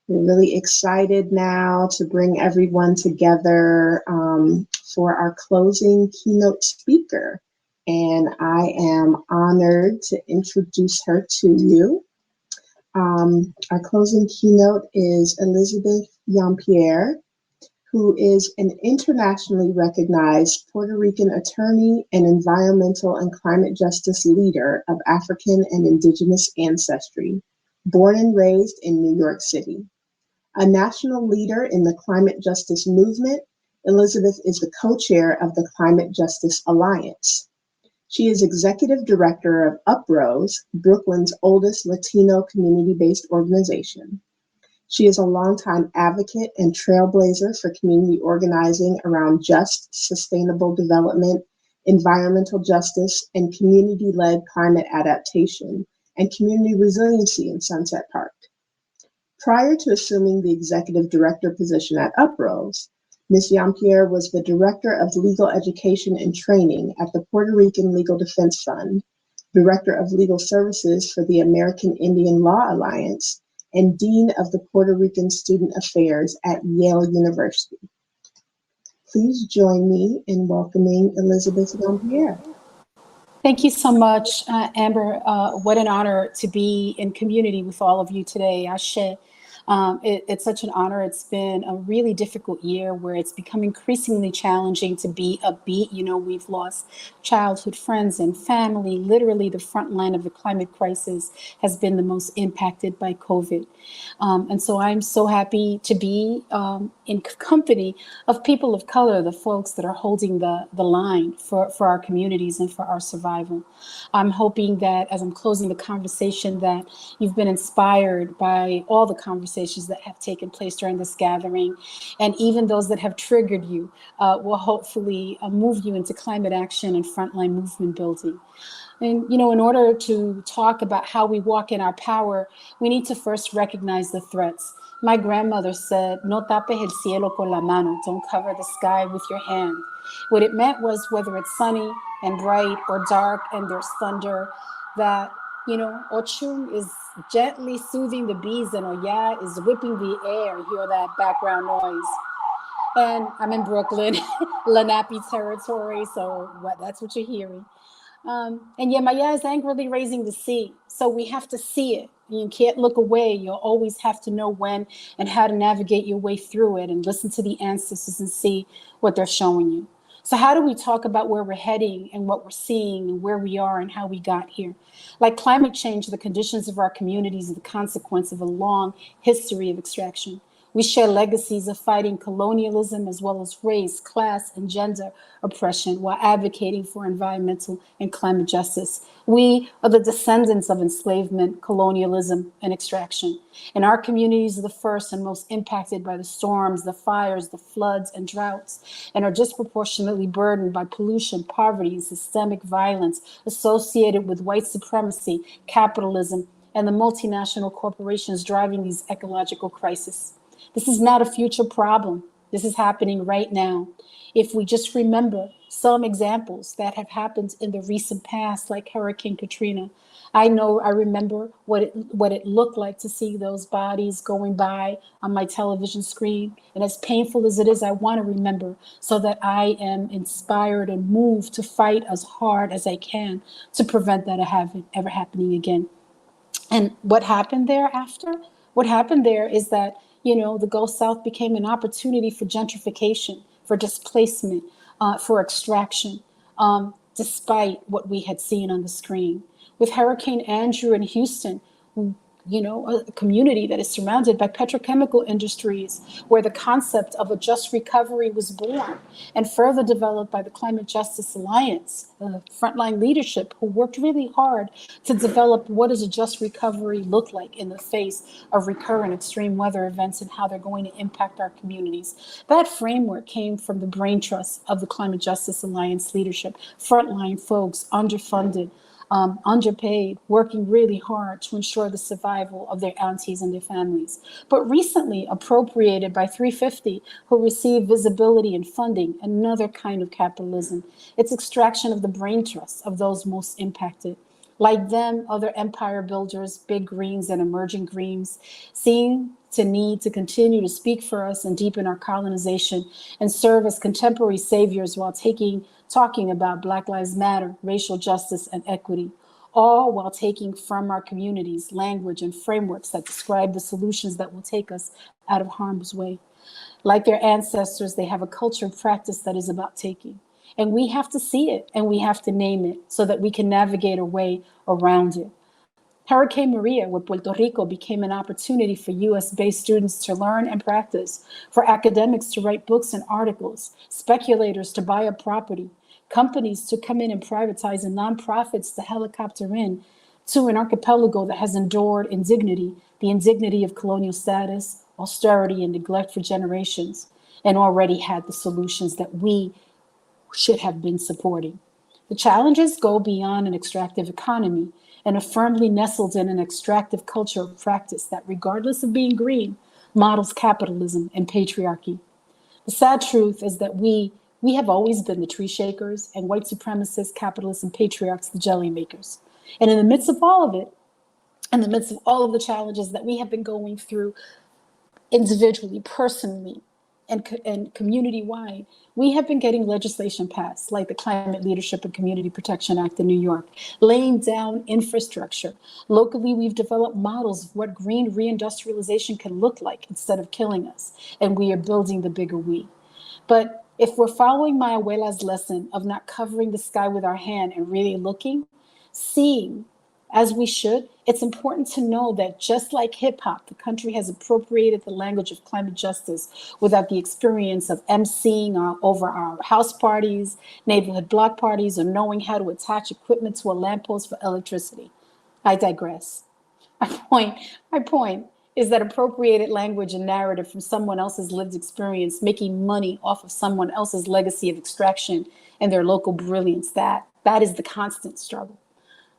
We're really excited now to bring everyone together for our closing keynote speaker. And I am honored to introduce her to you. Our closing keynote is Elizabeth Yeampierre, who is an internationally recognized Puerto Rican attorney and environmental and climate justice leader of African and indigenous ancestry, born and raised in New York City. A national leader in the climate justice movement, Elizabeth is the co-chair of the Climate Justice Alliance. She is executive director of Uprose, Brooklyn's oldest Latino community-based organization. She is a longtime advocate and trailblazer for community organizing around just, sustainable development, environmental justice, and community-led climate adaptation and community resiliency in Sunset Park. Prior to assuming the executive director position at Uprose, Ms. Yeampierre was the director of legal education and training at the Puerto Rican Legal Defense Fund, director of legal services for the American Indian Law Alliance, and dean of the Puerto Rican Student Affairs at Yale University. Please join me in welcoming Elizabeth Yeampierre. Thank you so much, Amber. What an honor to be in community with all of you today. Ashe. It's such an honor. It's been a really difficult year where it's become increasingly challenging to be upbeat. You know, we've lost childhood friends and family. Literally, the front line of the climate crisis has been the most impacted by COVID. And so I'm so happy to be in company of people of color, the folks that are holding the line for our communities and for our survival. I'm hoping that as I'm closing the conversation that you've been inspired by all the conversations that have taken place during this gathering, and even those that have triggered you will hopefully move you into climate action and frontline movement building. And, you know, in order to talk about how we walk in our power, we need to first recognize the threats. My grandmother said, "No tapes el cielo con la mano," don't cover the sky with your hand. What it meant was whether it's sunny and bright or dark and there's thunder, that, you know, Ochum is gently soothing the bees and Oya is whipping the air. Hear that background noise. And I'm in Brooklyn, Lenape territory, so that's what you're hearing. And Yeampierre is angrily raising the sea. So we have to see it. You can't look away. You'll always have to know when and how to navigate your way through it and listen to the ancestors and see what they're showing you. So how do we talk about where we're heading and what we're seeing and where we are and how we got here? Like climate change, the conditions of our communities are the consequence of a long history of extraction. We share legacies of fighting colonialism as well as race, class, and gender oppression while advocating for environmental and climate justice. We are the descendants of enslavement, colonialism, and extraction. And our communities are the first and most impacted by the storms, the fires, the floods, and droughts, and are disproportionately burdened by pollution, poverty, and systemic violence associated with white supremacy, capitalism, and the multinational corporations driving these ecological crises. This is not a future problem. This is happening right now. If we just remember some examples that have happened in the recent past, like Hurricane Katrina, I remember what it looked like to see those bodies going by on my television screen. And as painful as it is, I want to remember so that I am inspired and moved to fight as hard as I can to prevent that ever happening again. And what happened thereafter? What happened there is that, you know, the Gulf South became an opportunity for gentrification, for displacement, for extraction, despite what we had seen on the screen. With Hurricane Andrew in Houston, you know, a community that is surrounded by petrochemical industries, where the concept of a just recovery was born and further developed by the Climate Justice Alliance, frontline leadership who worked really hard to develop what does a just recovery look like in the face of recurrent extreme weather events and how they're going to impact our communities. That framework came from the brain trust of the Climate Justice Alliance leadership, frontline folks, underfunded, underpaid, working really hard to ensure the survival of their aunties and their families. But recently appropriated by 350, who received visibility and funding, another kind of capitalism. It's extraction of the brain trust of those most impacted. Like them, other empire builders, big greens and emerging greens, seem to need to continue to speak for us and deepen our colonization and serve as contemporary saviors while talking about Black Lives Matter, racial justice, and equity, all while taking from our communities language and frameworks that describe the solutions that will take us out of harm's way. Like their ancestors, they have a culture of practice that is about taking. And we have to see it and we have to name it so that we can navigate our way around it. Hurricane Maria with Puerto Rico became an opportunity for US-based students to learn and practice, for academics to write books and articles, speculators to buy up property, companies to come in and privatize, and nonprofits to helicopter in to an archipelago that has endured indignity, the indignity of colonial status, austerity, and neglect for generations, and already had the solutions that we should have been supporting. The challenges go beyond an extractive economy and are firmly nestled in an extractive culture of practice that, regardless of being green, models capitalism and patriarchy. The sad truth is that we have always been the tree shakers and white supremacists, capitalists, and patriarchs, the jelly makers. And in the midst of all of it, in the midst of all of the challenges that we have been going through individually, personally, and community-wide, we have been getting legislation passed, like the Climate Leadership and Community Protection Act in New York, laying down infrastructure. Locally, we've developed models of what green reindustrialization can look like instead of killing us, and we are building the bigger we. But if we're following my abuela's lesson of not covering the sky with our hand and really looking, seeing, as we should, it's important to know that just like hip hop, the country has appropriated the language of climate justice without the experience of emceeing over our house parties, neighborhood block parties, or knowing how to attach equipment to a lamppost for electricity. I digress. My point is that appropriated language and narrative from someone else's lived experience, making money off of someone else's legacy of extraction and their local brilliance, that is the constant struggle.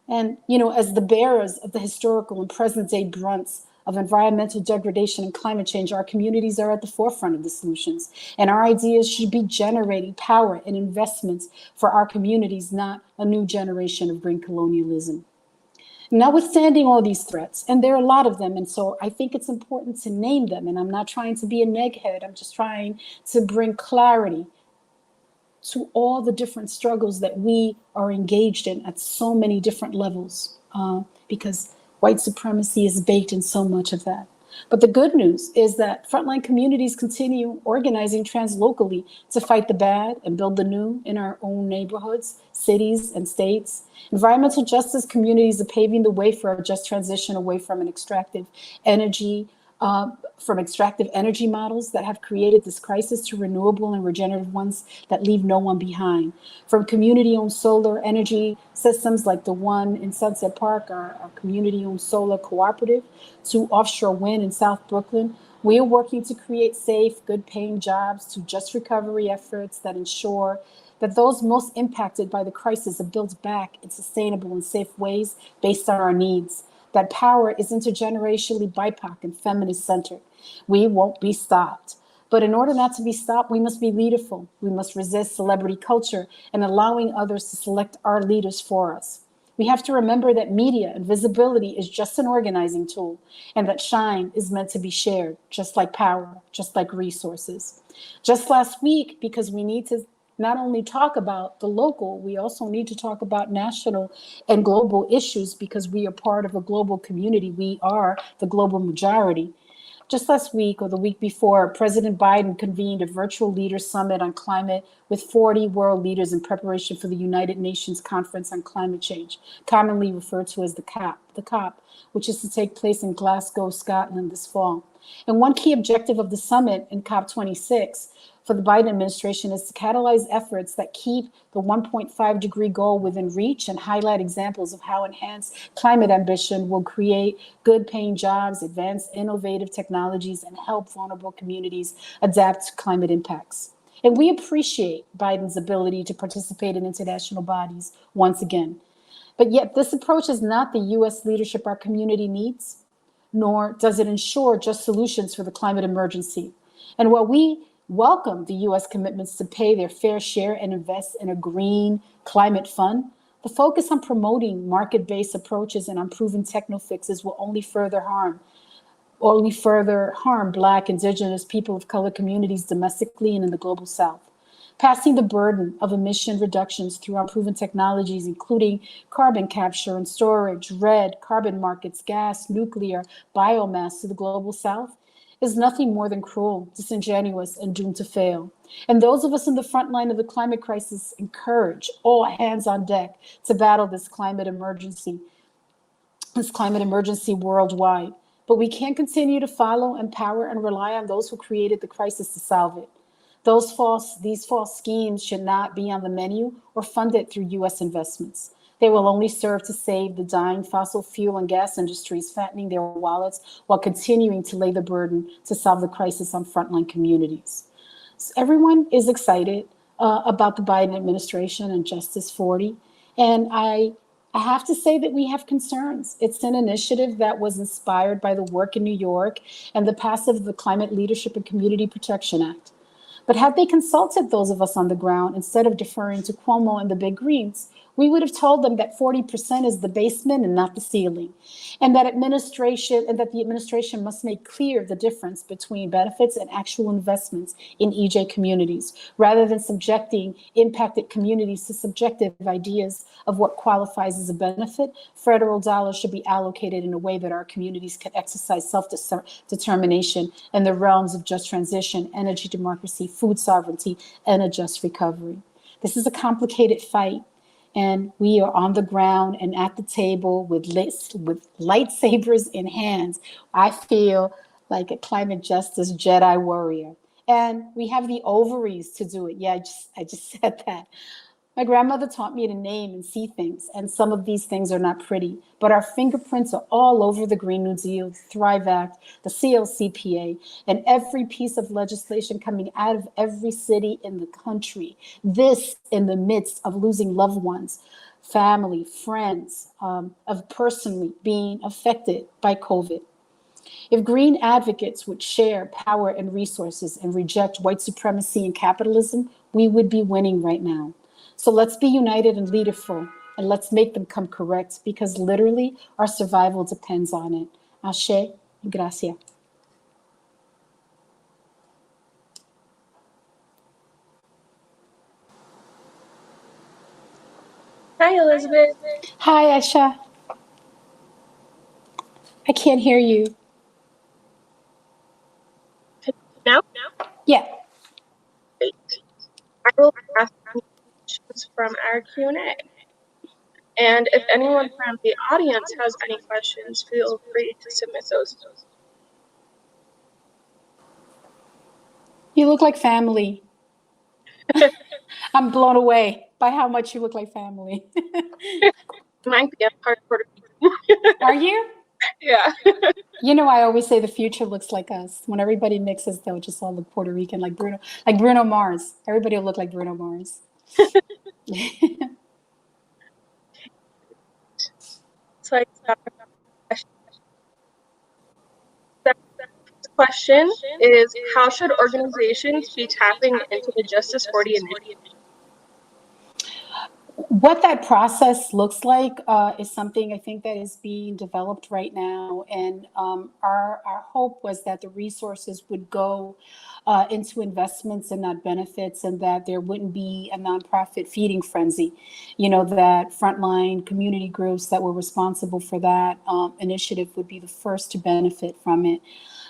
And, as the bearers of the historical and present day brunts of environmental degradation and climate change, our communities are at the forefront of the solutions. And our ideas should be generating power and investments for our communities, not a new generation of green colonialism. Notwithstanding all these threats, and there are a lot of them, and so I think it's important to name them, and I'm not trying to be a neckhead, I'm just trying to bring clarity to all the different struggles that we are engaged in at so many different levels, because white supremacy is baked in so much of that. But the good news is that frontline communities continue organizing translocally to fight the bad and build the new in our own neighborhoods, cities, and states. Environmental justice communities are paving the way for a just transition away from an extractive energy models that have created this crisis to renewable and regenerative ones that leave no one behind. From community-owned solar energy systems like the one in Sunset Park, our community-owned solar cooperative, to offshore wind in South Brooklyn, we are working to create safe, good-paying jobs, to just recovery efforts that ensure that those most impacted by the crisis are built back in sustainable and safe ways based on our needs. That power is intergenerationally BIPOC and feminist-centered. We won't be stopped. But in order not to be stopped, we must be leaderful. We must resist celebrity culture and allowing others to select our leaders for us. We have to remember that media and visibility is just an organizing tool, and that shine is meant to be shared, just like power, just like resources. Just last week, because we need to not only talk about the local, we also need to talk about national and global issues because we are part of a global community. We are the global majority. Just last week or the week before, President Biden convened a virtual leaders summit on climate with 40 world leaders in preparation for the United Nations Conference on Climate Change, commonly referred to as the COP, which is to take place in Glasgow, Scotland this fall. And one key objective of the summit in COP26 for the Biden administration is to catalyze efforts that keep the 1.5 degree goal within reach and highlight examples of how enhanced climate ambition will create good paying jobs, advance innovative technologies, and help vulnerable communities adapt to climate impacts. And we appreciate Biden's ability to participate in international bodies once again. But yet this approach is not the US leadership our community needs, nor does it ensure just solutions for the climate emergency. And while we welcome the US commitments to pay their fair share and invest in a green climate fund, the The focus on promoting market-based approaches and on proven techno fixes will only further harm Black, Indigenous, people of color communities domestically and in the global South. Passing the burden of emission reductions through unproven technologies, including carbon capture and storage, carbon markets, gas, nuclear, biomass to the global South, is nothing more than cruel, disingenuous, and doomed to fail. And those of us in the front line of the climate crisis encourage all hands on deck to battle this climate emergency worldwide. But we can't continue to follow, empower, and rely on those who created the crisis to solve it. These false schemes should not be on the menu or funded through U.S. investments. They will only serve to save the dying fossil fuel and gas industries, fattening their wallets while continuing to lay the burden to solve the crisis on frontline communities. So everyone is excited about the Biden administration and Justice 40. And I have to say that we have concerns. It's an initiative that was inspired by the work in New York and the passage of the Climate Leadership and Community Protection Act. But had they consulted those of us on the ground instead of deferring to Cuomo and the big greens, we would have told them that 40% is the basement and not the ceiling, and that the administration must make clear the difference between benefits and actual investments in EJ communities, rather than subjecting impacted communities to subjective ideas of what qualifies as a benefit. Federal dollars should be allocated in a way that our communities can exercise self-determination in the realms of just transition, energy democracy, food sovereignty, and a just recovery. This is a complicated fight. And we are on the ground and at the table with lightsabers in hands. I feel like a climate justice Jedi warrior. And we have the ovaries to do it. Yeah, I just said that. My grandmother taught me to name and see things, and some of these things are not pretty, but our fingerprints are all over the Green New Deal, the Thrive Act, the CLCPA, and every piece of legislation coming out of every city in the country. This in the midst of losing loved ones, family, friends, of personally being affected by COVID. If Green advocates would share power and resources and reject white supremacy and capitalism, we would be winning right now. So let's be united and leaderful, and let's make them come correct, because literally our survival depends on it. Ashe, gracias. Hi, Elizabeth. Hi, Aisha. I can't hear you. Now? Yeah. Great. I will ask questions from our Q&A. And if anyone from the audience has any questions, feel free to submit those. You look like family. I'm blown away by how much you look like family. Might be a part Puerto Rican. Are you? Yeah. You know, I always say the future looks like us. When everybody mixes, they'll just all look Puerto Rican, like Bruno Mars. Everybody will look like Bruno Mars. So I got a question is, how should organizations be tapping into the Justice 40 initiative? What that process looks like is something I think that is being developed right now. And our hope was that the resources would go into investments and not benefits, and that there wouldn't be a nonprofit feeding frenzy. You know, that frontline community groups that were responsible for that initiative would be the first to benefit from it.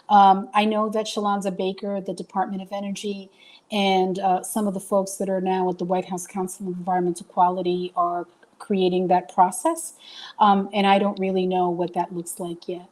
I know that Shalonda Baker, the Department of Energy, and some of the folks that are now at the White House Council of Environmental Quality are creating that process. And I don't really know what that looks like yet.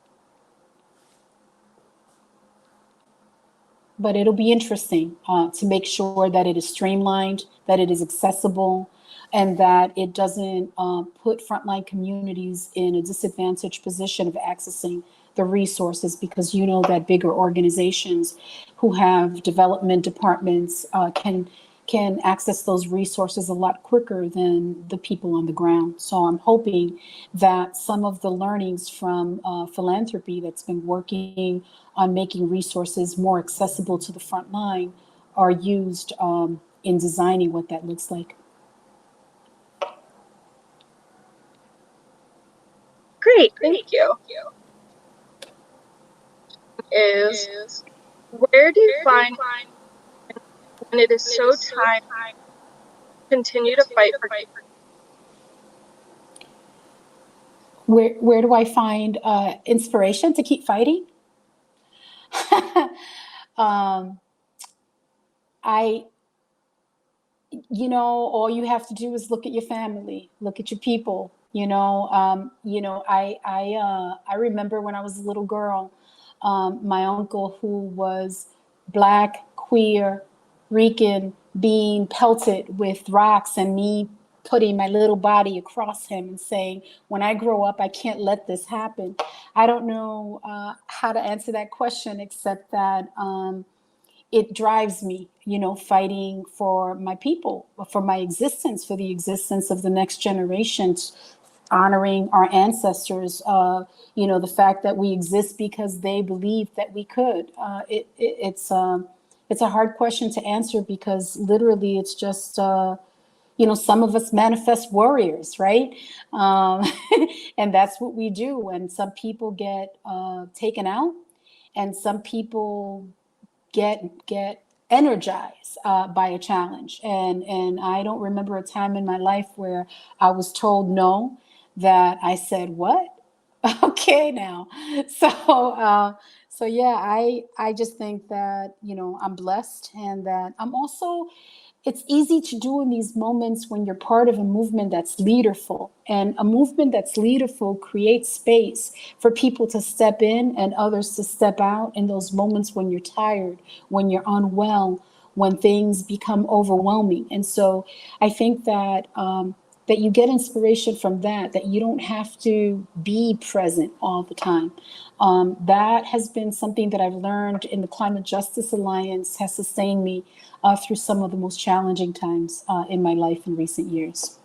But it'll be interesting to make sure that it is streamlined, that it is accessible, and that it doesn't put frontline communities in a disadvantaged position of accessing the resources, because you know that bigger organizations who have development departments can access those resources a lot quicker than the people on the ground. So I'm hoping that some of the learnings from philanthropy that's been working on making resources more accessible to the front line are used in designing what that looks like. Great, thank you. Is where do you find when it is so time to continue to fight for? Where do I find inspiration to keep fighting? I all you have to do is look at your family, look at your people. I remember when I was a little girl, my uncle, who was Black, queer, Rican, being pelted with rocks, and me putting my little body across him and saying, when I grow up, I can't let this happen. I don't know how to answer that question, except that it drives me, fighting for my people, for my existence, for the existence of the next generation, honoring our ancestors, the fact that we exist because they believed that we could. It's a hard question to answer, because literally it's just, some of us manifest warriors, right? And that's what we do. And some people get taken out, and some people get energized by a challenge. And I don't remember a time in my life where I was told no, that I said, what? Okay, now. So yeah, I just think that, I'm blessed, and that I'm also, it's easy to do in these moments when you're part of a movement that's leaderful. And a movement that's leaderful creates space for people to step in and others to step out in those moments when you're tired, when you're unwell, when things become overwhelming. And so I think that that you get inspiration from that you don't have to be present all the time. That has been something that I've learned in the Climate Justice Alliance, has sustained me through some of the most challenging times in my life in recent years.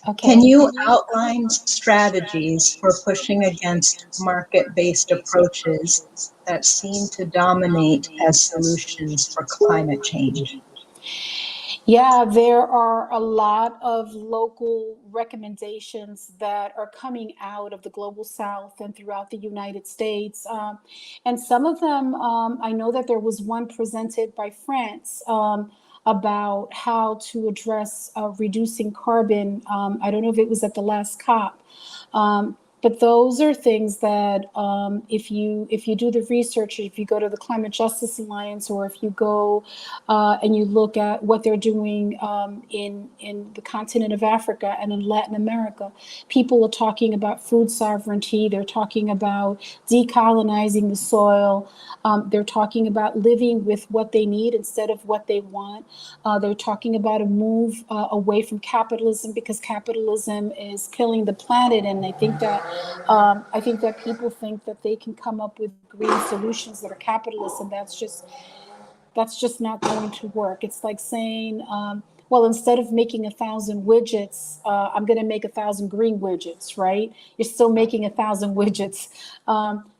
Okay. Can you outline strategies for pushing against market-based approaches that seem to dominate as solutions for climate change? Yeah, there are a lot of local recommendations that are coming out of the Global South and throughout the United States. And some of them, I know that there was one presented by France about how to address reducing carbon. I don't know if it was at the last COP. But those are things that if you do the research, if you go to the Climate Justice Alliance, or if you go and you look at what they're doing in the continent of Africa and in Latin America, people are talking about food sovereignty. They're talking about decolonizing the soil. They're talking about living with what they need instead of what they want. They're talking about a move away from capitalism, because capitalism is killing the planet. And I think that people think that they can come up with green solutions that are capitalist, and that's just not going to work. It's like saying, well, instead of making 1,000 widgets, I'm going to make 1,000 green widgets, right? You're still making 1,000 widgets.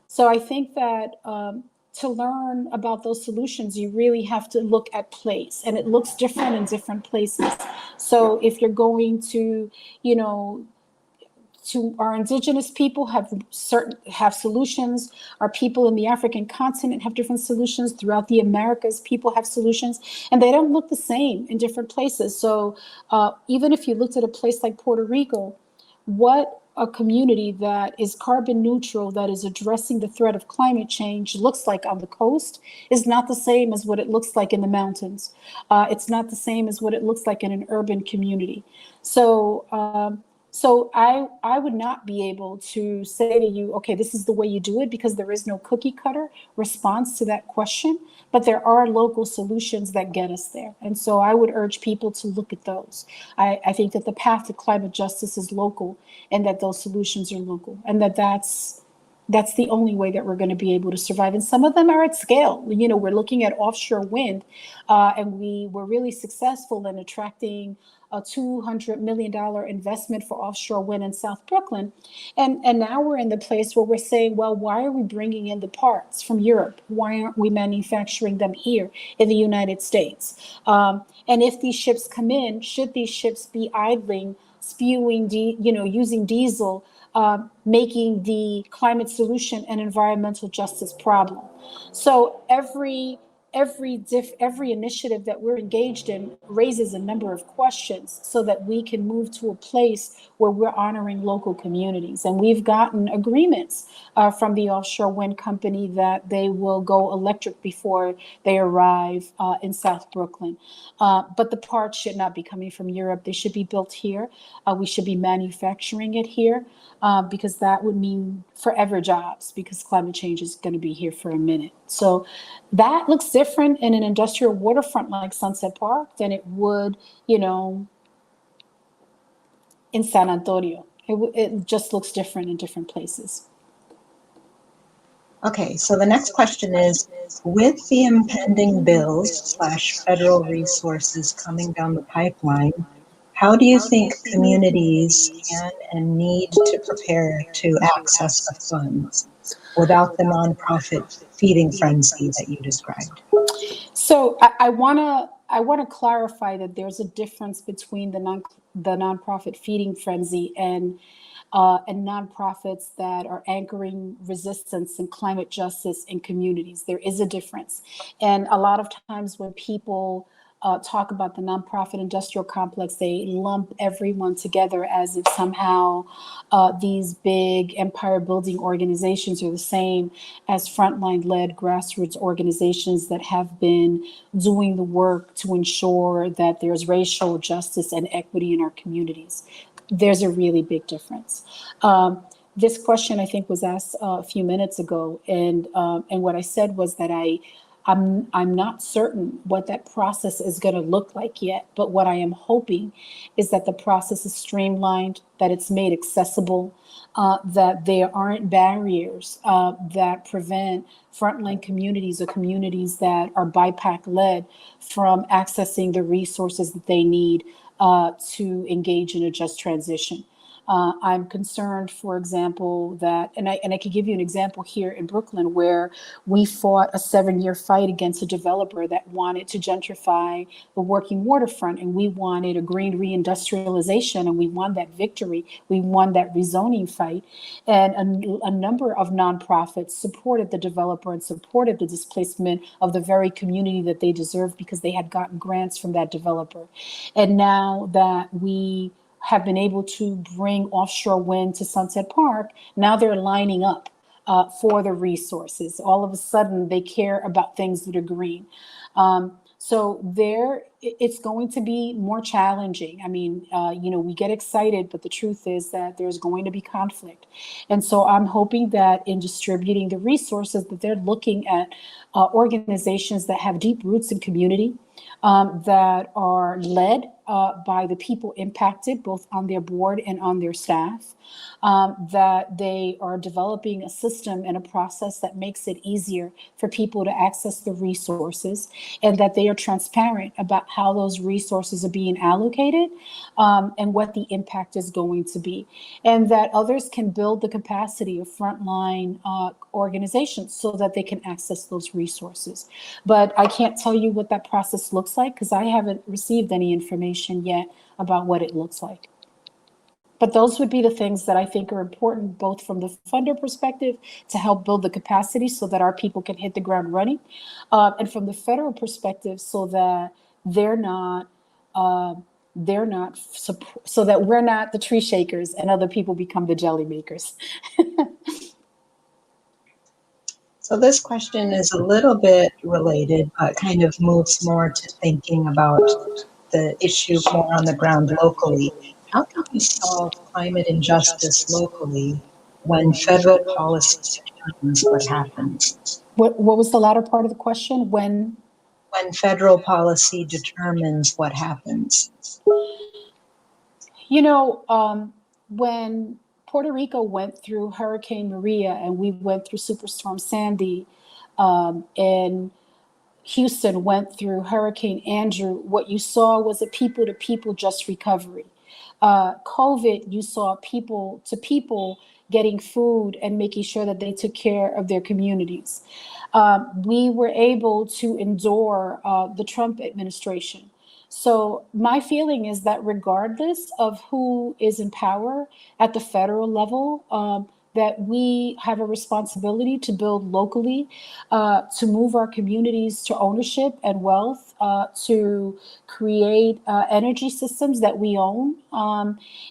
So I think that to learn about those solutions, you really have to look at place, and it looks different in different places. So if you're going to, to our indigenous people have solutions. Our people in the African continent have different solutions. Throughout the Americas, people have solutions, and they don't look the same in different places. So even if you looked at a place like Puerto Rico, what a community that is carbon neutral, that is addressing the threat of climate change, looks like on the coast is not the same as what it looks like in the mountains. It's not the same as what it looks like in an urban community. So I would not be able to say to you, okay, this is the way you do it, because there is no cookie cutter response to that question, but there are local solutions that get us there. And so I would urge people to look at those. I think that the path to climate justice is local, and that those solutions are local, and that's the only way that we're going to be able to survive. And some of them are at scale. We're looking at offshore wind, and we were really successful in attracting a $200 million investment for offshore wind in South Brooklyn. And now we're in the place where we're saying, well, why are we bringing in the parts from Europe? Why aren't we manufacturing them here in the United States? And if these ships come in, should these ships be idling spewing, using diesel, making the climate solution an environmental justice problem. So every initiative that we're engaged in raises a number of questions so that we can move to a place where we're honoring local communities. And we've gotten agreements from the offshore wind company that they will go electric before they arrive in South Brooklyn. But the parts should not be coming from Europe. They should be built here. We should be manufacturing it here because that would mean forever jobs, because climate change is going to be here for a minute. So that looks different in an industrial waterfront like Sunset Park than it would, in San Antonio. It just looks different in different places. Okay, so the next question is, with the impending bills / federal resources coming down the pipeline, how do you think communities can and need to prepare to access the funds without the nonprofit feeding frenzy that you described? So I want to clarify that there's a difference between the nonprofit feeding frenzy and nonprofits that are anchoring resistance and climate justice in communities. There is a difference. And a lot of times when people talk about the nonprofit industrial complex, they lump everyone together as if somehow these big empire building organizations are the same as frontline led grassroots organizations that have been doing the work to ensure that there's racial justice and equity in our communities. There's a really big difference. This question, I think, was asked a few minutes ago, and what I said was that I'm not certain what that process is going to look like yet, but what I am hoping is that the process is streamlined, that it's made accessible, that there aren't barriers that prevent frontline communities or communities that are BIPAC led from accessing the resources that they need to engage in a just transition. I'm concerned, for example, that, and I could give you an example here in Brooklyn where we fought a 7-year fight against a developer that wanted to gentrify the working waterfront, and we wanted a green reindustrialization, and we won that victory. We won that rezoning fight, and a number of nonprofits supported the developer and supported the displacement of the very community that they deserved because they had gotten grants from that developer. And now that we have been able to bring offshore wind to Sunset Park, now they're lining up for the resources. All of a sudden, they care about things that are green. So it's going to be more challenging. I mean, we get excited, but the truth is that there's going to be conflict. And so I'm hoping that in distributing the resources that they're looking at organizations that have deep roots in community, that are led by the people impacted, both on their board and on their staff, that they are developing a system and a process that makes it easier for people to access the resources, and that they are transparent about how those resources are being allocated and what the impact is going to be, and that others can build the capacity of frontline organizations so that they can access those resources. But I can't tell you what that process looks like because I haven't received any information yet about what it looks like. But those would be the things that I think are important, both from the funder perspective to help build the capacity so that our people can hit the ground running, and from the federal perspective so that so that we're not the tree shakers and other people become the jelly makers. So this question is a little bit related, but kind of moves more to thinking about the issue more on the ground locally. How can we solve climate injustice locally when federal policy determines what happens? What was the latter part of the question? When federal policy determines what happens? When Puerto Rico went through Hurricane Maria and we went through Superstorm Sandy, and Houston went through Hurricane Andrew, what you saw was a people-to-people just recovery. COVID, you saw people to people getting food and making sure that they took care of their communities. We were able to endure the Trump administration So my feeling is that regardless of who is in power at the federal level, that we have a responsibility to build locally, to move our communities to ownership and wealth, to create energy systems that we own,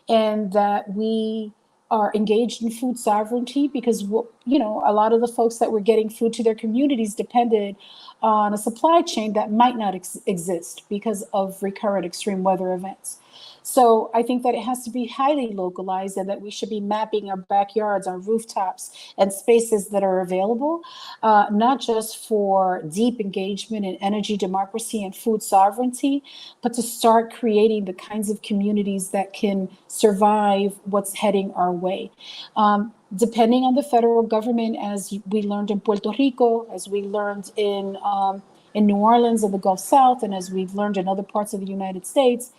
and that we are engaged in food sovereignty, because a lot of the folks that were getting food to their communities depended on a supply chain that might not exist because of recurrent extreme weather events. So I think that it has to be highly localized, and that we should be mapping our backyards, our rooftops, and spaces that are available, not just for deep engagement in energy democracy and food sovereignty, but to start creating the kinds of communities that can survive what's heading our way. Depending on the federal government, as we learned in Puerto Rico, as we learned in New Orleans and the Gulf South, and as we've learned in other parts of the United States,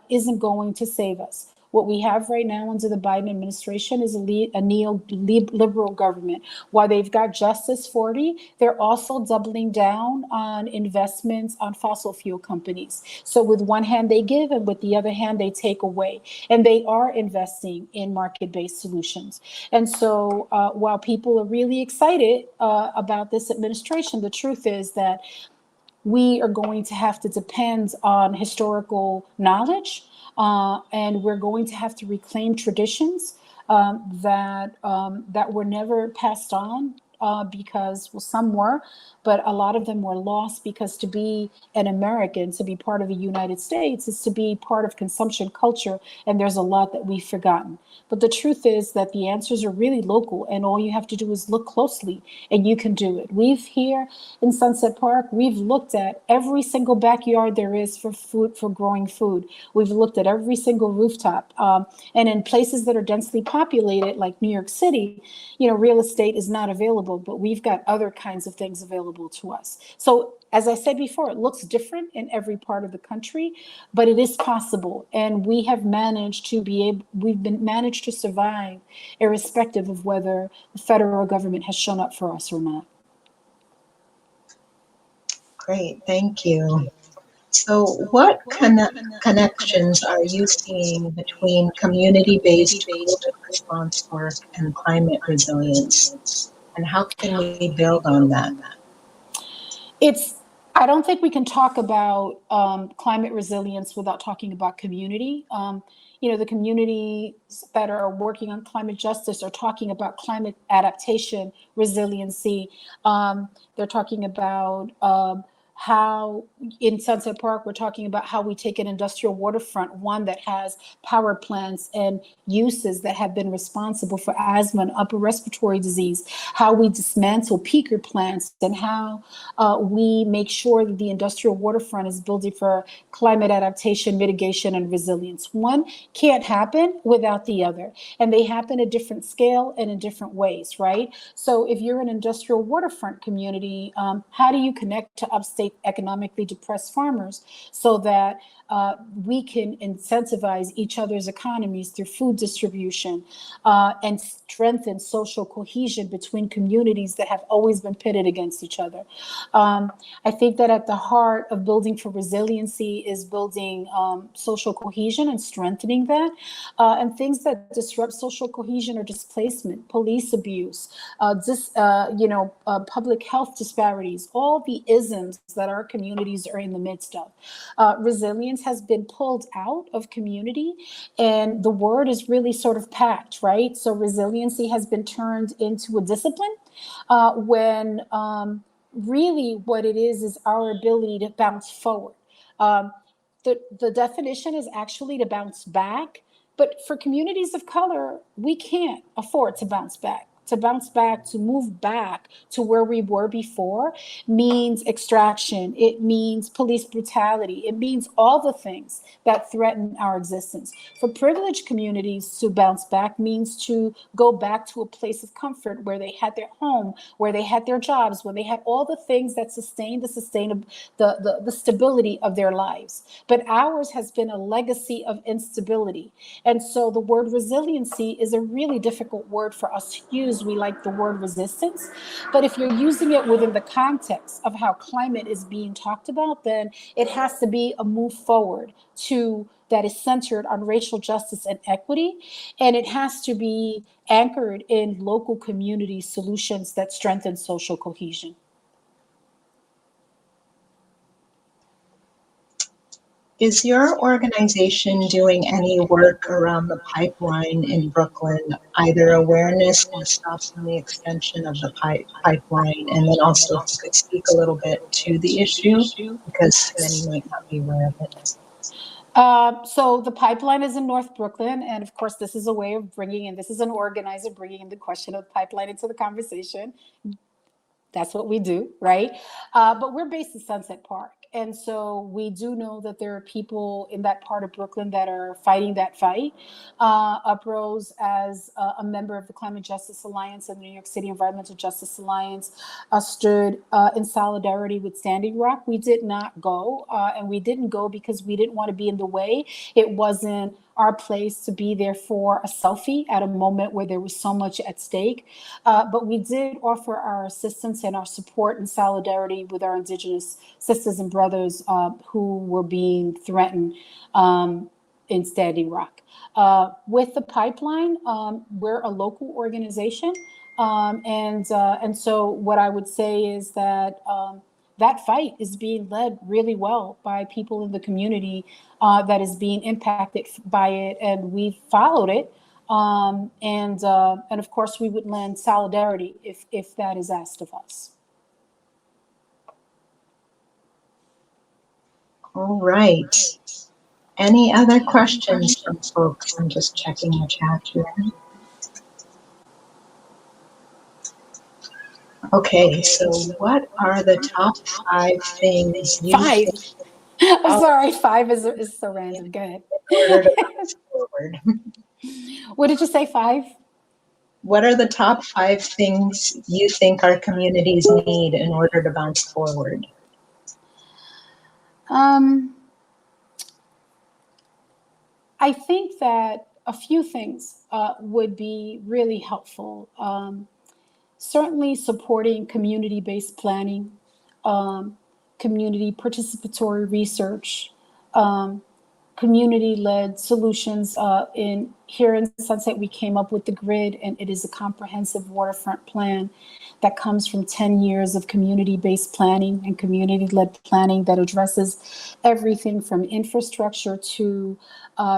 isn't going to save us. What we have right now under the Biden administration is a neoliberal government. While they've got Justice 40, they're also doubling down on investments on fossil fuel companies. So with one hand they give, and with the other hand they take away. And they are investing in market-based solutions. And so while people are really excited about this administration, the truth is that we are going to have to depend on historical knowledge, and we're going to have to reclaim traditions that were never passed on, because, well, some were, but a lot of them were lost, because to be an American, to be part of the United States, is to be part of consumption culture, and there's a lot that we've forgotten. But the truth is that the answers are really local, and all you have to do is look closely, and you can do it. We've here in Sunset Park, we've looked at every single backyard there is for food, for growing food. We've looked at every single rooftop, and in places that are densely populated, like New York City, real estate is not available, but we've got other kinds of things available to us. So as I said before, it looks different in every part of the country, but it is possible. And we have managed to survive, irrespective of whether the federal government has shown up for us or not. Great, thank you. So what connections are you seeing between community-based COVID response work and climate resilience? And how can we build on that? I don't think we can talk about climate resilience without talking about community. The communities that are working on climate justice are talking about climate adaptation, resiliency. They're talking about how in Sunset Park, we're talking about how we take an industrial waterfront, one that has power plants and uses that have been responsible for asthma and upper respiratory disease, how we dismantle peaker plants, and how we make sure that the industrial waterfront is building for climate adaptation, mitigation, and resilience. One can't happen without the other, and they happen at different scale and in different ways, right? So if you're an industrial waterfront community, how do you connect to upstate economically depressed farmers so that we can incentivize each other's economies through food distribution and strengthen social cohesion between communities that have always been pitted against each other? I think that at the heart of building for resiliency is building social cohesion and strengthening that, and things that disrupt social cohesion are displacement, police abuse, public health disparities, all the isms that our communities are in the midst of. Resilience has been pulled out of community, and the word is really sort of packed, right? So resiliency has been turned into a discipline when really what it is our ability to bounce forward. The definition is actually to bounce back, but for communities of color, we can't afford to bounce back. To bounce back, to move back to where we were before means extraction. It means police brutality. It means all the things that threaten our existence. For privileged communities, to bounce back means to go back to a place of comfort where they had their home, where they had their jobs, where they had all the things that sustain the stability of their lives. But ours has been a legacy of instability. And so the word resiliency is a really difficult word for us to use as we like the word resistance. But if you're using it within the context of how climate is being talked about, then it has to be a move forward that is centered on racial justice and equity. And it has to be anchored in local community solutions that strengthen social cohesion. Is your organization doing any work around the pipeline in Brooklyn, either awareness or stopping the extension of the pipeline? And then also, if you could speak a little bit to the issue, because many might not be aware of it. So the pipeline is in North Brooklyn. And of course, this is a way of this is an organizer bringing in the question of the pipeline into the conversation. That's what we do, right? But we're based in Sunset Park. And so we do know that there are people in that part of Brooklyn that are fighting that fight. Uprose, as a member of the Climate Justice Alliance and the New York City Environmental Justice Alliance, stood in solidarity with Standing Rock. We did not go, and we didn't go because we didn't want to be in the way. It wasn't our place to be there for a selfie at a moment where there was so much at stake. But we did offer our assistance and our support and solidarity with our Indigenous sisters and brothers who were being threatened in Standing Rock. With the pipeline, we're a local organization. And so what I would say is that that fight is being led really well by people in the community that is being impacted by it, and we've followed it. And of course, we would lend solidarity if that is asked of us. All right. Any other questions from folks? I'm just checking the chat here. Okay, so what are the top 5 things you think? I'm sorry, 5 is so random. Go ahead. In order to move forward. What did you say, 5? What are the top 5 things you think our communities need in order to bounce forward? I think that a few things would be really helpful. Certainly supporting community-based planning, community participatory research, community-led solutions. Here in Sunset, we came up with the grid, and it is a comprehensive waterfront plan that comes from 10 years of community-based planning and community-led planning that addresses everything from infrastructure to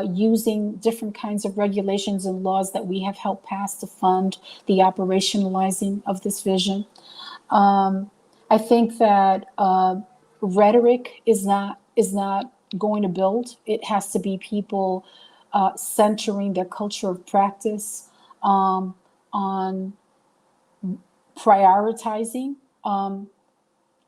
using different kinds of regulations and laws that we have helped pass to fund the operationalizing of this vision. I think that rhetoric is not going to build. It has to be people centering their culture of practice on prioritizing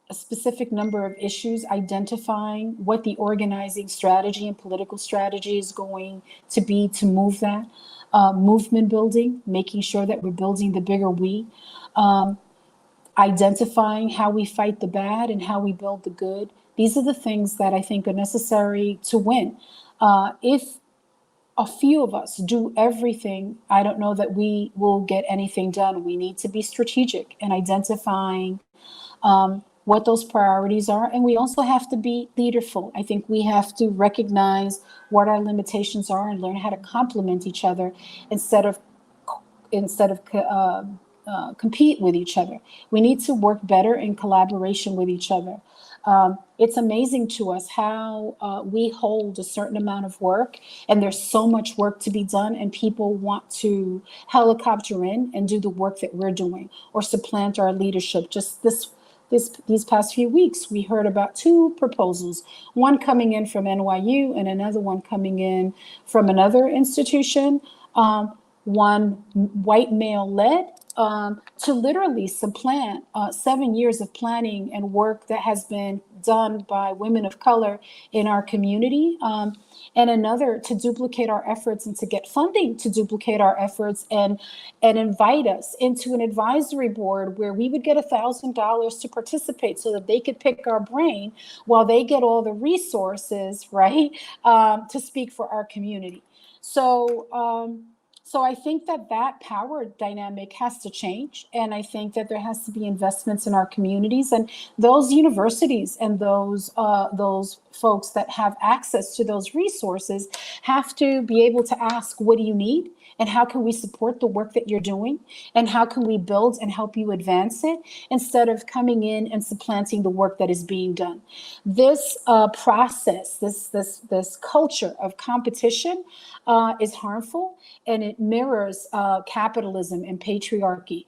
a specific number of issues, identifying what the organizing strategy and political strategy is going to be to move that, movement building, making sure that we're building the bigger we, identifying how we fight the bad and how we build the good. These are the things that I think are necessary to win. If a few of us do everything, I don't know that we will get anything done. We need to be strategic in identifying what those priorities are. And we also have to be leaderful. I think we have to recognize what our limitations are and learn how to complement each other instead of compete with each other. We need to work better in collaboration with each other. It's amazing to us how we hold a certain amount of work, and there's so much work to be done, and people want to helicopter in and do the work that we're doing or supplant our leadership. Just these past few weeks, we heard about 2 proposals, one coming in from NYU and another one coming in from another institution, one white male-led, to literally supplant 7 years of planning and work that has been done by women of color in our community, and another to duplicate our efforts and to get funding to duplicate our efforts and invite us into an advisory board where we would get $1,000 to participate so that they could pick our brain while they get all the resources, right, to speak for our community. So So I think that that power dynamic has to change. And I think that there has to be investments in our communities, and those universities and those folks that have access to those resources have to be able to ask, what do you need? And how can we support the work that you're doing? And how can we build and help you advance it, instead of coming in and supplanting the work that is being done? This process, this culture of competition is harmful, and it mirrors capitalism and patriarchy.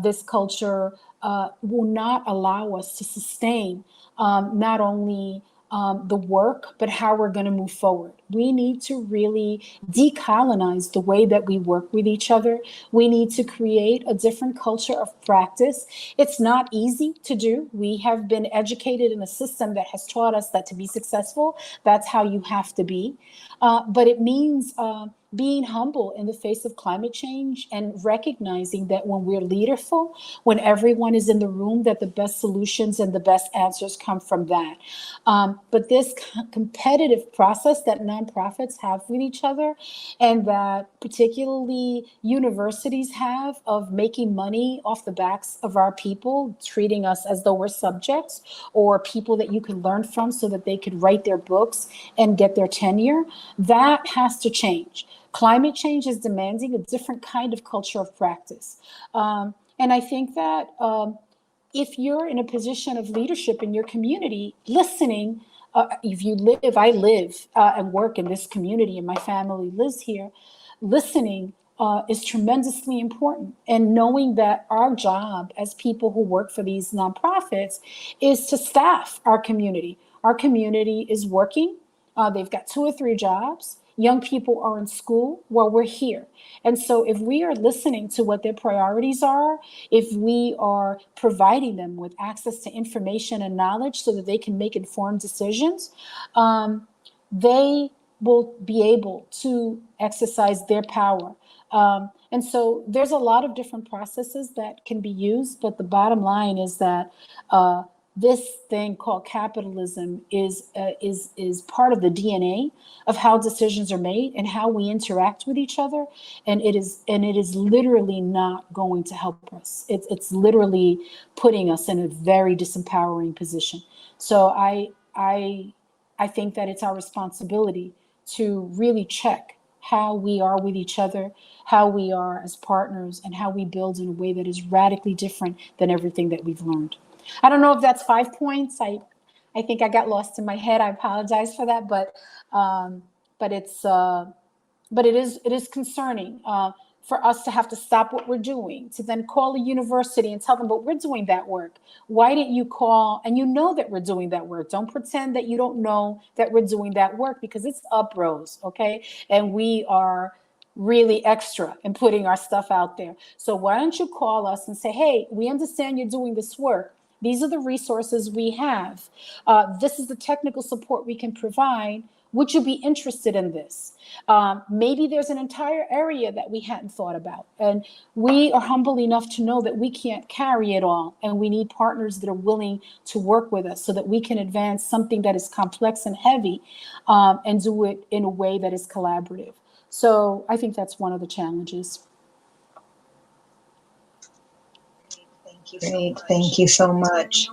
This culture will not allow us to sustain not only the work, but how we're going to move forward. We need to really decolonize the way that we work with each other. We need to create a different culture of practice. It's not easy to do. We have been educated in a system that has taught us that to be successful, that's how you have to be. But it means being humble in the face of climate change, and recognizing that when we're leaderful, when everyone is in the room, that the best solutions and the best answers come from that. But this competitive process that nonprofits have with each other, and that particularly universities have, of making money off the backs of our people, treating us as though we're subjects or people that you can learn from so that they could write their books and get their tenure, that has to change. Climate change is demanding a different kind of culture of practice. And I think that if you're in a position of leadership in your community, listening, if you live, I live and work in this community, and my family lives here, listening is tremendously important. And knowing that our job as people who work for these nonprofits is to staff our community. Our community is working. They've got 2 or 3 jobs. Young people are in school while we're here. And so if we are listening to what their priorities are, if we are providing them with access to information and knowledge so that they can make informed decisions, they will be able to exercise their power. And so there's a lot of different processes that can be used, but the bottom line is that this thing called capitalism is part of the DNA of how decisions are made and how we interact with each other, and it is literally not going to help us. It's literally putting us in a very disempowering position. So I think that it's our responsibility to really check how we are with each other, how we are as partners, and how we build in a way that is radically different than everything that we've learned. I don't know if that's 5 points. I think I got lost in my head. I apologize for that, but it is concerning for us to have to stop what we're doing, to then call a university and tell them, but we're doing that work. Why didn't you call? And you know that we're doing that work. Don't pretend that you don't know that we're doing that work, because it's uprose, okay? And we are really extra in putting our stuff out there. So why don't you call us and say, hey, we understand you're doing this work. These are the resources we have. This is the technical support we can provide. Would you be interested in this? Maybe there's an entire area that we hadn't thought about. And we are humble enough to know that we can't carry it all. And we need partners that are willing to work with us so that we can advance something that is complex and heavy, and do it in a way that is collaborative. So I think that's one of the challenges. Great, thank you so much.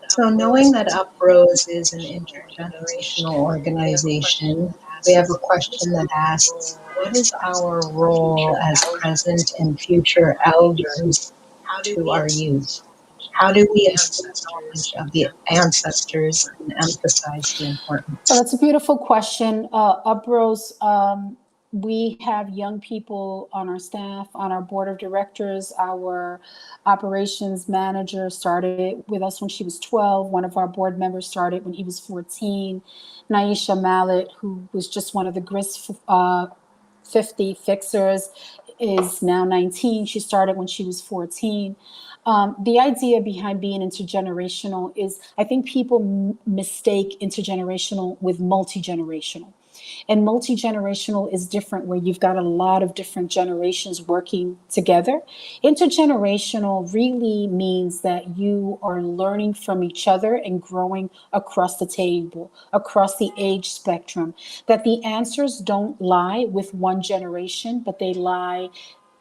So knowing that Uprose is an intergenerational organization, we have a question that asks, what is our role as present and future elders to our youth? How do we instill knowledge of the ancestors and emphasize the importance? So that's a beautiful question. Uprose, we have young people on our staff, on our board of directors. Our operations manager started with us when she was 12. One of our board members started when he was 14. Naisha Mallet, who was just one of the GRIS 50 fixers, is now 19. She started when she was 14. The idea behind being intergenerational is, I think people mistake intergenerational with multi-generational. And multi-generational is different, where you've got a lot of different generations working together. Intergenerational really means that you are learning from each other and growing across the table, across the age spectrum, that the answers don't lie with one generation, but they lie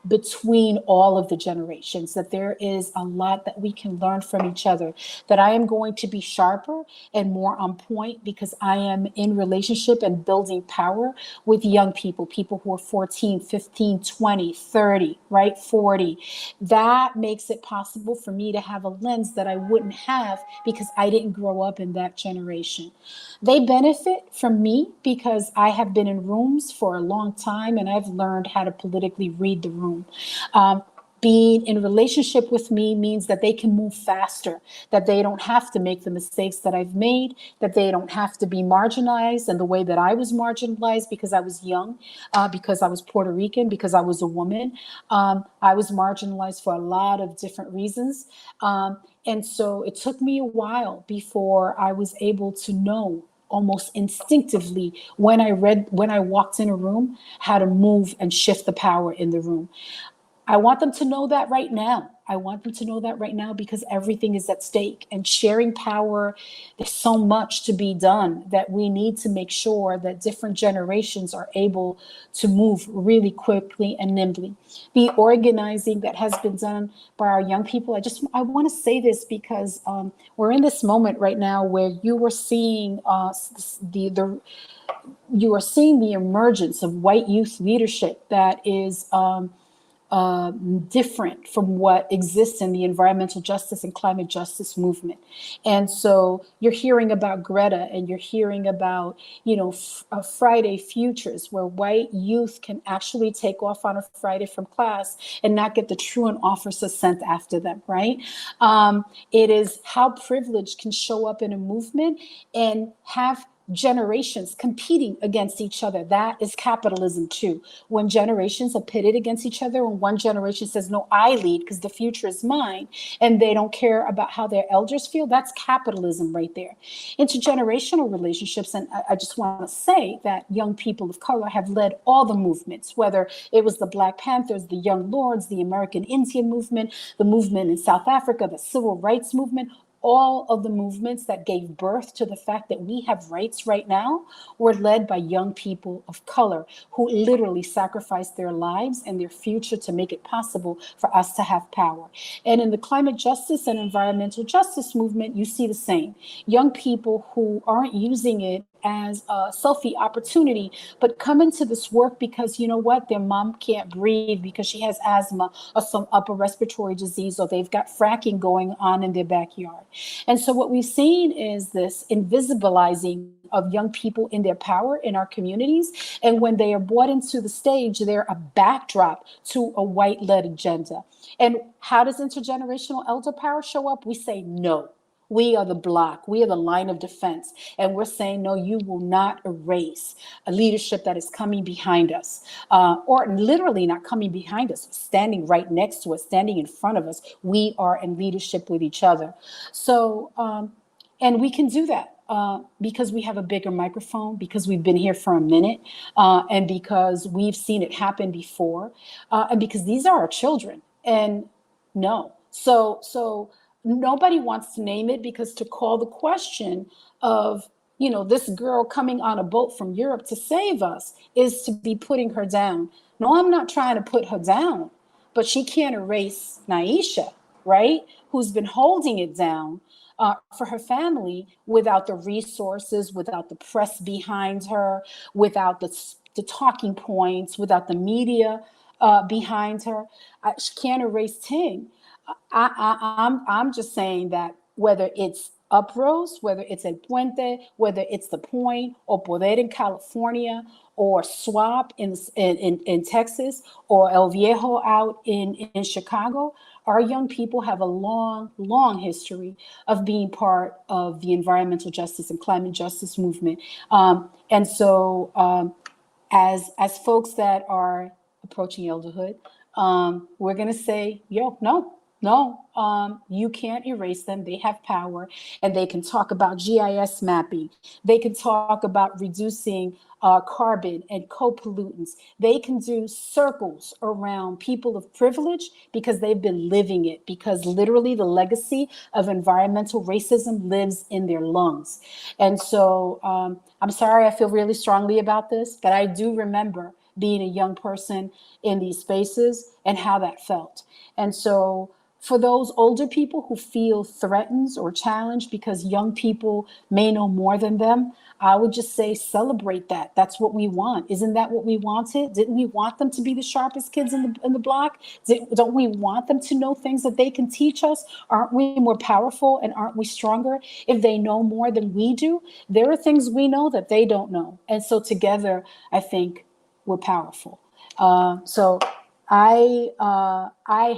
between all of the generations, that there is a lot that we can learn from each other, that I am going to be sharper and more on point because I am in relationship and building power with young people, people who are 14, 15, 20, 30, right, 40. That makes it possible for me to have a lens that I wouldn't have because I didn't grow up in that generation. They benefit from me because I have been in rooms for a long time and I've learned how to politically read the room. Being in relationship with me means that they can move faster, that they don't have to make the mistakes that I've made, that they don't have to be marginalized in the way that I was marginalized because I was young, because I was Puerto Rican, because I was a woman. I was marginalized for a lot of different reasons. And so it took me a while before I was able to know almost instinctively when I walked in a room, how to move and shift the power in the room. I want them to know that right now. I want them to know that right now because everything is at stake, and sharing power, there's so much to be done that we need to make sure that different generations are able to move really quickly and nimbly. The organizing that has been done by our young people, I want to say this because we're in this moment right now where you are seeing the emergence of white youth leadership that is different from what exists in the environmental justice and climate justice movement. And so you're hearing about Greta, and you're hearing about, Friday futures, where white youth can actually take off on a Friday from class and not get the truant officer sent after them, right? It is how privilege can show up in a movement and have generations competing against each other. That is capitalism too. When generations are pitted against each other, when one generation says, no, I lead because the future is mine, and they don't care about how their elders feel, that's capitalism right there. Intergenerational relationships, and I just want to say that young people of color have led all the movements, whether it was the Black Panthers, the Young Lords, the American Indian movement, the movement in South Africa, the civil rights movement. All of the movements that gave birth to the fact that we have rights right now were led by young people of color who literally sacrificed their lives and their future to make it possible for us to have power. And in the climate justice and environmental justice movement, you see the same. Young people who aren't using it as a selfie opportunity, but come into this work because, you know what, their mom can't breathe because she has asthma or some upper respiratory disease, or they've got fracking going on in their backyard. And so what we've seen is this invisibilizing of young people in their power in our communities. And when they are brought into the stage, they're a backdrop to a white-led agenda. And how does intergenerational elder power show up? We say no. We are the block. We are the line of defense. And we're saying, no, you will not erase a leadership that is coming behind us, or literally not coming behind us, standing right next to us, standing in front of us. We are in leadership with each other. So, and we can do that because we have a bigger microphone, because we've been here for a minute, and because we've seen it happen before, and because these are our children. And no, so nobody wants to name it, because to call the question of, this girl coming on a boat from Europe to save us is to be putting her down. No, I'm not trying to put her down, but she can't erase Naisha, right? Who's been holding it down for her family without the resources, without the press behind her, without the talking points, without the media behind her. She can't erase Ting. I'm just saying that whether it's Uprose, whether it's El Puente, whether it's The Point, or Poder in California, or SWAP in Texas, or El Viejo out in Chicago, our young people have a long, long history of being part of the environmental justice and climate justice movement. And so as folks that are approaching elderhood, we're going to say, no, No, you can't erase them. They have power, and they can talk about GIS mapping. They can talk about reducing carbon and co-pollutants. They can do circles around people of privilege because they've been living it, because literally the legacy of environmental racism lives in their lungs. And so I'm sorry, I feel really strongly about this, but I do remember being a young person in these spaces and how that felt. And so for those older people who feel threatened or challenged because young people may know more than them, I would just say celebrate that. That's what we want. Isn't that what we wanted? Didn't we want them to be the sharpest kids in the block? Don't we want them to know things that they can teach us? Aren't we more powerful and aren't we stronger if they know more than we do? There are things we know that they don't know. And so together, I think we're powerful. So I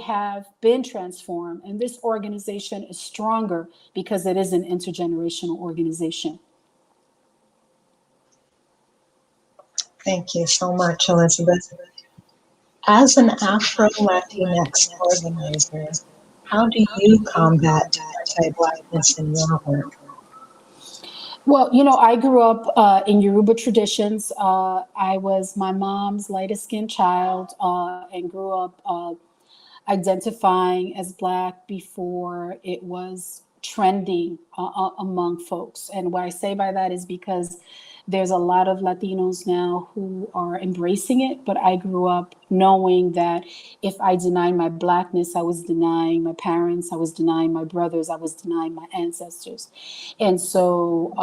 have been transformed, and this organization is stronger because it is an intergenerational organization. Thank you so much, Elizabeth. As an Afro-Latinx organizer, how do you combat anti-Blackness in your work? Well, I grew up in Yoruba traditions. I was my mom's lightest skinned child and grew up identifying as Black before it was trending among folks. And what I say by that is because there's a lot of Latinos now who are embracing it, but I grew up knowing that if I denied my Blackness, I was denying my parents, I was denying my brothers, I was denying my ancestors. And so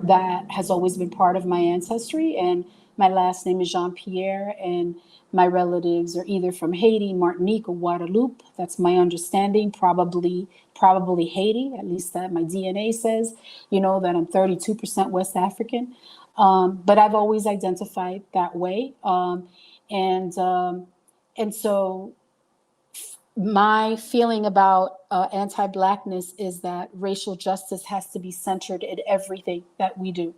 that has always been part of my ancestry. And my last name is Yeampierre, and my relatives are either from Haiti, Martinique, or Guadeloupe. That's my understanding. Probably Haiti. At least that my DNA says. That I'm 32% West African. But I've always identified that way. And so my feeling about anti-Blackness is that racial justice has to be centered in everything that we do.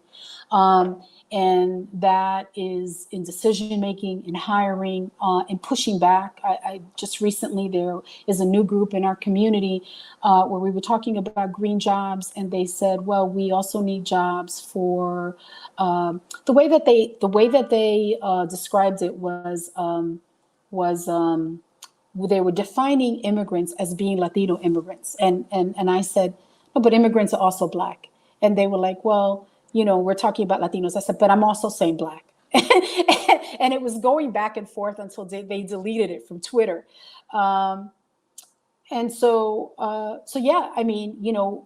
And that is in decision making, in hiring, in pushing back. I just recently, there is a new group in our community where we were talking about green jobs, and they said, well, we also need jobs for the way that they described it was they were defining immigrants as being Latino immigrants. And I said, no, but immigrants are also Black. And they were like, well, we're talking about Latinos. I said, but I'm also saying Black. And it was going back and forth until they deleted it from Twitter. And so yeah, I mean,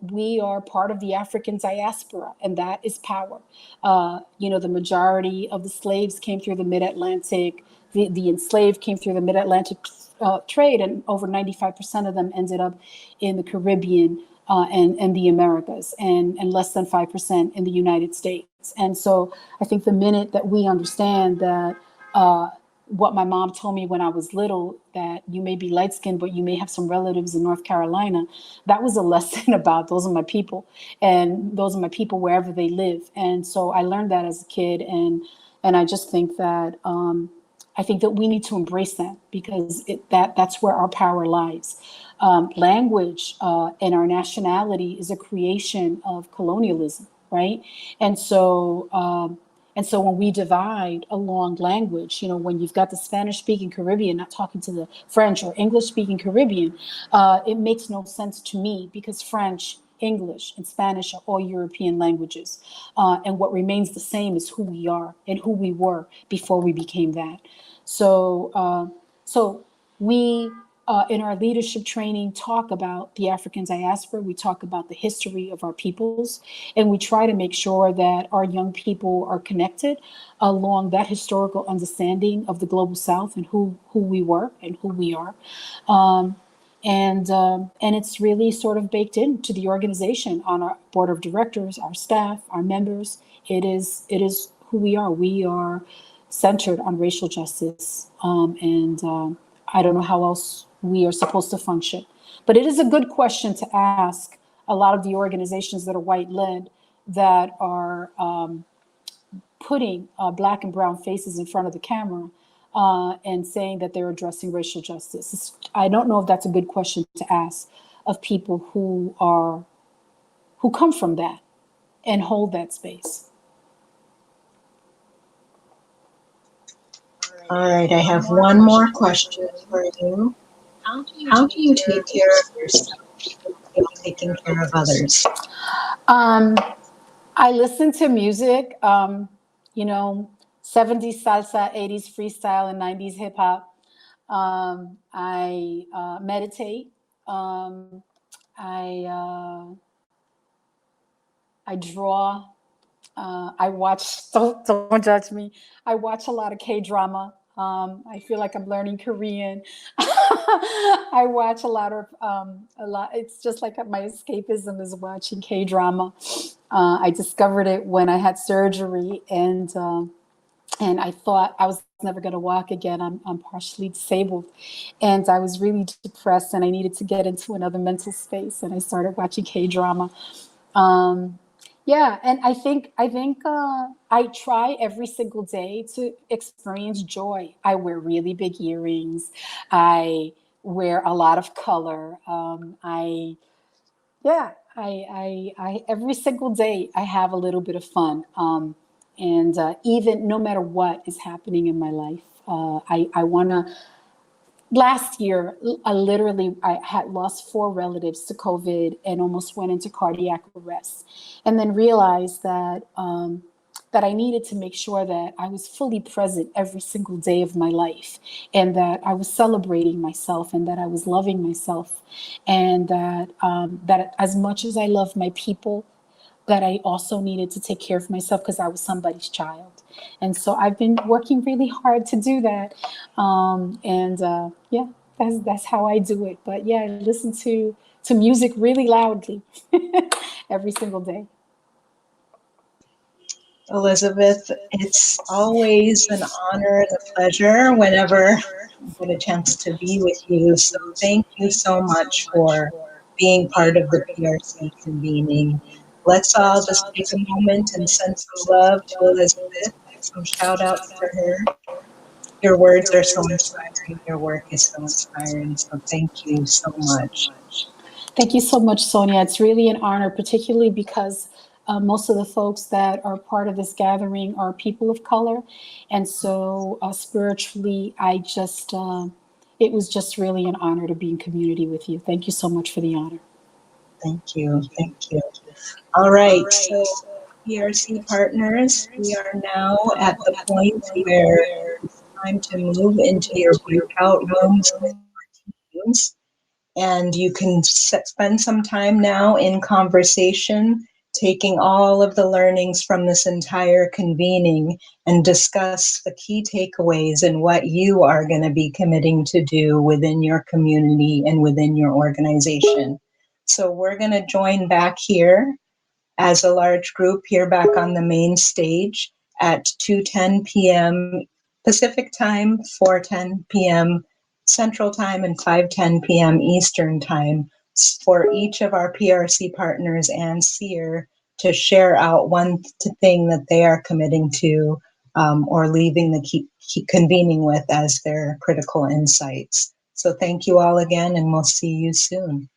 we are part of the African diaspora, and that is power. The majority of the slaves came through the Mid-Atlantic. The enslaved came through the Mid-Atlantic trade, and over 95% of them ended up in the Caribbean and the Americas, and less than 5% in the United States. And so I think the minute that we understand that what my mom told me when I was little, that you may be light skinned, but you may have some relatives in North Carolina, that was a lesson about those are my people, and those are my people wherever they live. And so I learned that as a kid, and I just think that we need to embrace that, because that's where our power lies. Language and our nationality is a creation of colonialism, right? And so when we divide along language, when you've got the Spanish-speaking Caribbean not talking to the French or English-speaking Caribbean, it makes no sense to me, because French, English, and Spanish are all European languages. And what remains the same is who we are and who we were before we became that. So we, in our leadership training, talk about the African diaspora. We talk about the history of our peoples, and we try to make sure that our young people are connected along that historical understanding of the global South and who we were and who we are. And it's really sort of baked into the organization, on our board of directors, our staff, our members. It is who we are. We are centered on racial justice, and I don't know how else we are supposed to function. But it is a good question to ask a lot of the organizations that are white-led, that are putting Black and brown faces in front of the camera. and saying that they're addressing racial justice. I don't know if that's a good question to ask of people who come from that and hold that space. All right, I have one more question for you. How do you take care of yourself while taking care of others? I listen to music, 70s salsa, 80s freestyle, and 90s hip hop. I meditate. I draw. I watch. Don't judge me. I watch a lot of K-drama. I feel like I'm learning Korean. I watch a lot. It's just like my escapism is watching K-drama. I discovered it when I had surgery, and I thought I was never going to walk again. I'm partially disabled, and I was really depressed, and I needed to get into another mental space, and I started watching K-drama. Yeah, and I think I try every single day to experience joy. I wear really big earrings. I wear a lot of color. I every single day I have a little bit of fun. And even no matter what is happening in my life, I want to. Last year, I had lost 4 relatives to COVID and almost went into cardiac arrest, and then realized that that I needed to make sure that I was fully present every single day of my life, and that I was celebrating myself, and that I was loving myself, and that that as much as I love my people, that I also needed to take care of myself because I was somebody's child. And so I've been working really hard to do that. Yeah, that's how I do it. But yeah, I listen to music really loudly every single day. Elizabeth, it's always an honor and a pleasure whenever I get a chance to be with you. So thank you so much for being part of the PRC convening. Let's all just take a moment and send some love to Elizabeth, some shout outs to her. Your words are so inspiring. Your work is so inspiring. So thank you so much. Thank you so much, Sonia. It's really an honor, particularly because most of the folks that are part of this gathering are people of color. And so spiritually, it was just really an honor to be in community with you. Thank you so much for the honor. Thank you. Thank you. All right. So PRC partners, we are now at the point where it's time to move into your breakout rooms with your teams. And you can spend some time now in conversation, taking all of the learnings from this entire convening and discuss the key takeaways and what you are going to be committing to do within your community and within your organization. So we're going to join back here as a large group here back on the main stage at 2:10 p.m. Pacific time, 4:10 p.m. Central Time, and 5:10 p.m. Eastern Time for each of our PRC partners and SEER to share out one thing that they are committing to or leaving the convening with as their critical insights. So thank you all again, and we'll see you soon.